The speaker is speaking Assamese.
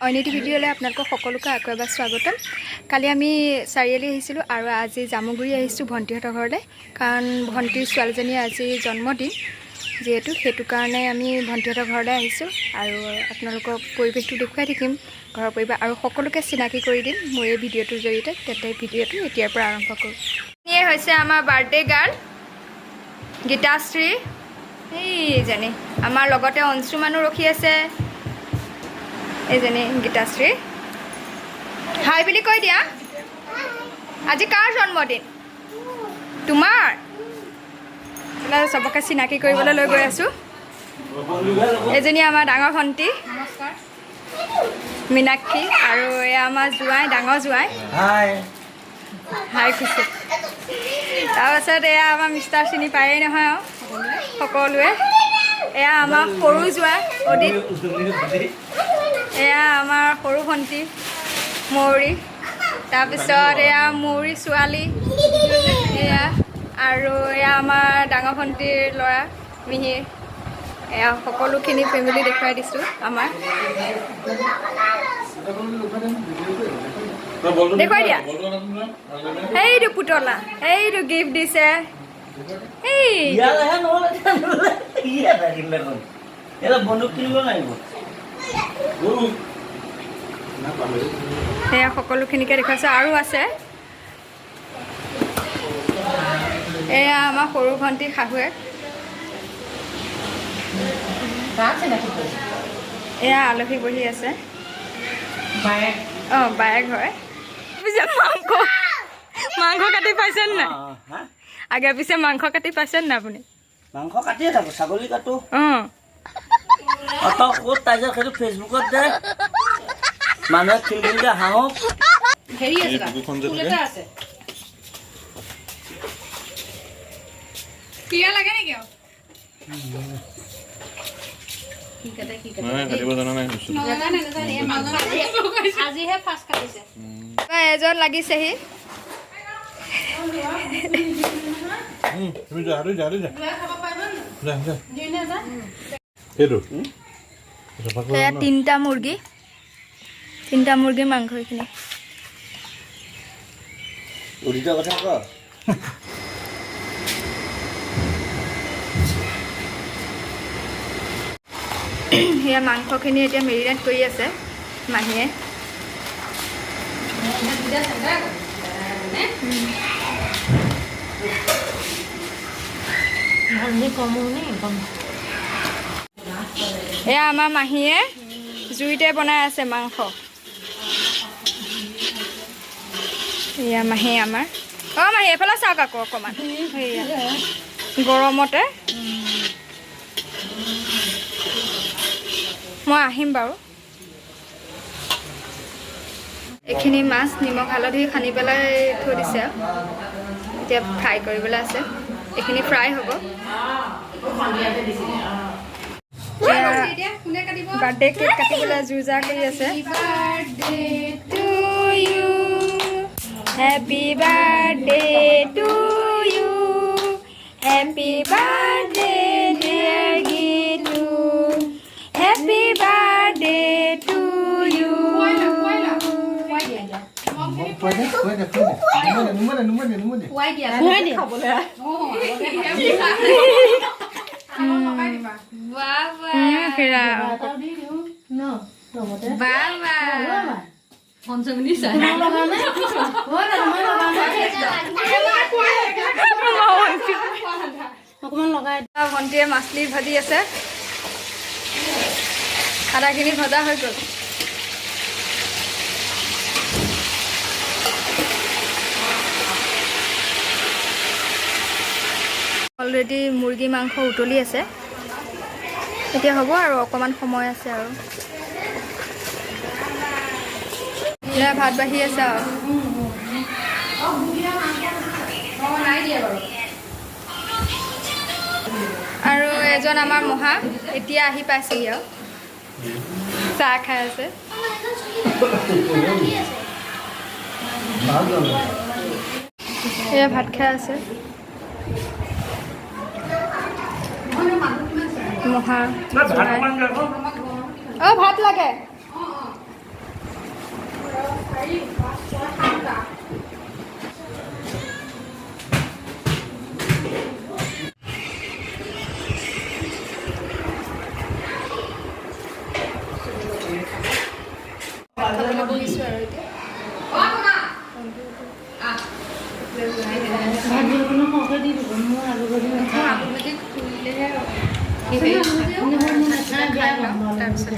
অন্যটি ভিডিঅ'লৈ আপোনালোকক সকলোকে আকৌ এবাৰ স্বাগতম। কালি আমি চাৰিআলি আহিছিলোঁ আৰু আজি জামুগুৰি আহিছোঁ ভণ্টিহঁতৰ ঘৰলৈ, কাৰণ ভণ্টিৰ ছোৱালীজনীৰ আজি জন্মদিন যিহেতু, সেইটো কাৰণে আমি ভণ্টিহঁতৰ ঘৰলৈ আহিছোঁ আৰু আপোনালোকক পৰিৱেশটো দেখুৱাই থাকিম, ঘৰৰ পৰিৱেশ আৰু সকলোকে চিনাকি কৰি দিম মোৰ এই ভিডিঅ'টোৰ জৰিয়তে। তেন্তে ভিডিঅ'টো এতিয়াৰ পৰা আৰম্ভ কৰোঁ। এয়ে হৈছে আমাৰ বাৰ্থডে গাৰ্ল গীতাশ্ৰী, এইজনী আমাৰ লগতে অংশুমানো ৰখি আছে। এইজনী গীতাশ্ৰী, হাই বুলি কৈ দিয়া। আজি কাৰ জন্মদিন? তোমাৰ? চবকে চিনাকি কৰিবলৈ লৈ গৈ আছোঁ। এইজনী আমাৰ ডাঙৰ ভণ্টি মীনাক্ষী, আৰু এয়া আমাৰ জোঁৱাই, ডাঙৰ জোঁৱাই হাই খুচি। তাৰপাছত এয়া আমাৰ মিষ্টাৰ চিনি পায়েই নহয় আৰু সকলোৱে। এয়া আমাৰ সৰু জোঁৱাই অদিত, এয়া আমাৰ সৰু ভণ্টি মৌৰী, তাৰপিছত এয়া মৌৰী ছোৱালী এয়া, আৰু এয়া আমাৰ ডাঙৰ ভণ্টিৰ ল'ৰা মিহিৰ। এয়া সকলোখিনি ফেমিলি দেখুৱাই দিছোঁ আমাৰ। দেখুৱাই দিয়া। সেইটো পুতলা, সেইটো গিফ্ট দিছে। সেয়া সকলোখিনিকে দেখুৱাইছে, আৰু আছে। এয়া আমাৰ সৰু ভণ্টি শাহুৱেক, এয়া আলহী বহি আছে। অঁ বায়েক হয়। পিছে মাংস কাটি পাইছেনে নাই? আগে পিছে মাংস কাটি পাইছেনে নাই আপুনি? মাংস কাটিয়ে থাকো, ছাগলী কাটো। অঁ ক'ত তাইজা সেইটো ফেচবুকত দে মানুহে খিলখিলকে হাঁহক। ক্লিয়াৰ লাগে নেকি? এজন লাগিছেহি। তিনিটা মুৰ্গীৰ মাংস এইখিনি। কথা ক। সেয়া মাংসখিনি এতিয়া মেৰিনেট কৰি আছে মাহীয়ে। এয়া আমাৰ মাহীয়ে জুইতে বনাই আছে মাংস। এয়া মাহী আমাৰ। অঁ মাহী এফালে চাওক আকৌ অকণমান, সেয়া গৰমতে। মই আহিম বাৰু। এইখিনি মাছ নিমখ হালধি সানি পেলাই থৈ দিছে, এতিয়া ফ্ৰাই কৰিবলৈ আছে। এইখিনি ফ্ৰাই হ'ব। বাৰ্থডে কেক কাটিবলৈ জোৰ জাৰ কৰি আছে। Happy birthday to you, happy birthday dear Geetu, happy birthday to you. ভণ্টিয়ে মাছলি ভাজি আছে, আদাখিনি ভজা হৈ গ'ল। অলৰেডি মুৰ্গী মাংস উতলি আছে, এতিয়া হ'ব আৰু অকণমান সময় আছে আৰু। এতিয়া ভাত বাঢ়ি আছে আৰু এজন আমাৰ মহা এতিয়া আহি পাইছেহি আৰু চাহ খাই আছে। এয়া ভাত খাই আছে মহা। অঁ ভাত লাগে। বহিছোঁ আৰু এতিয়া আলু ভাজি খুলিলেহে তাৰপিছত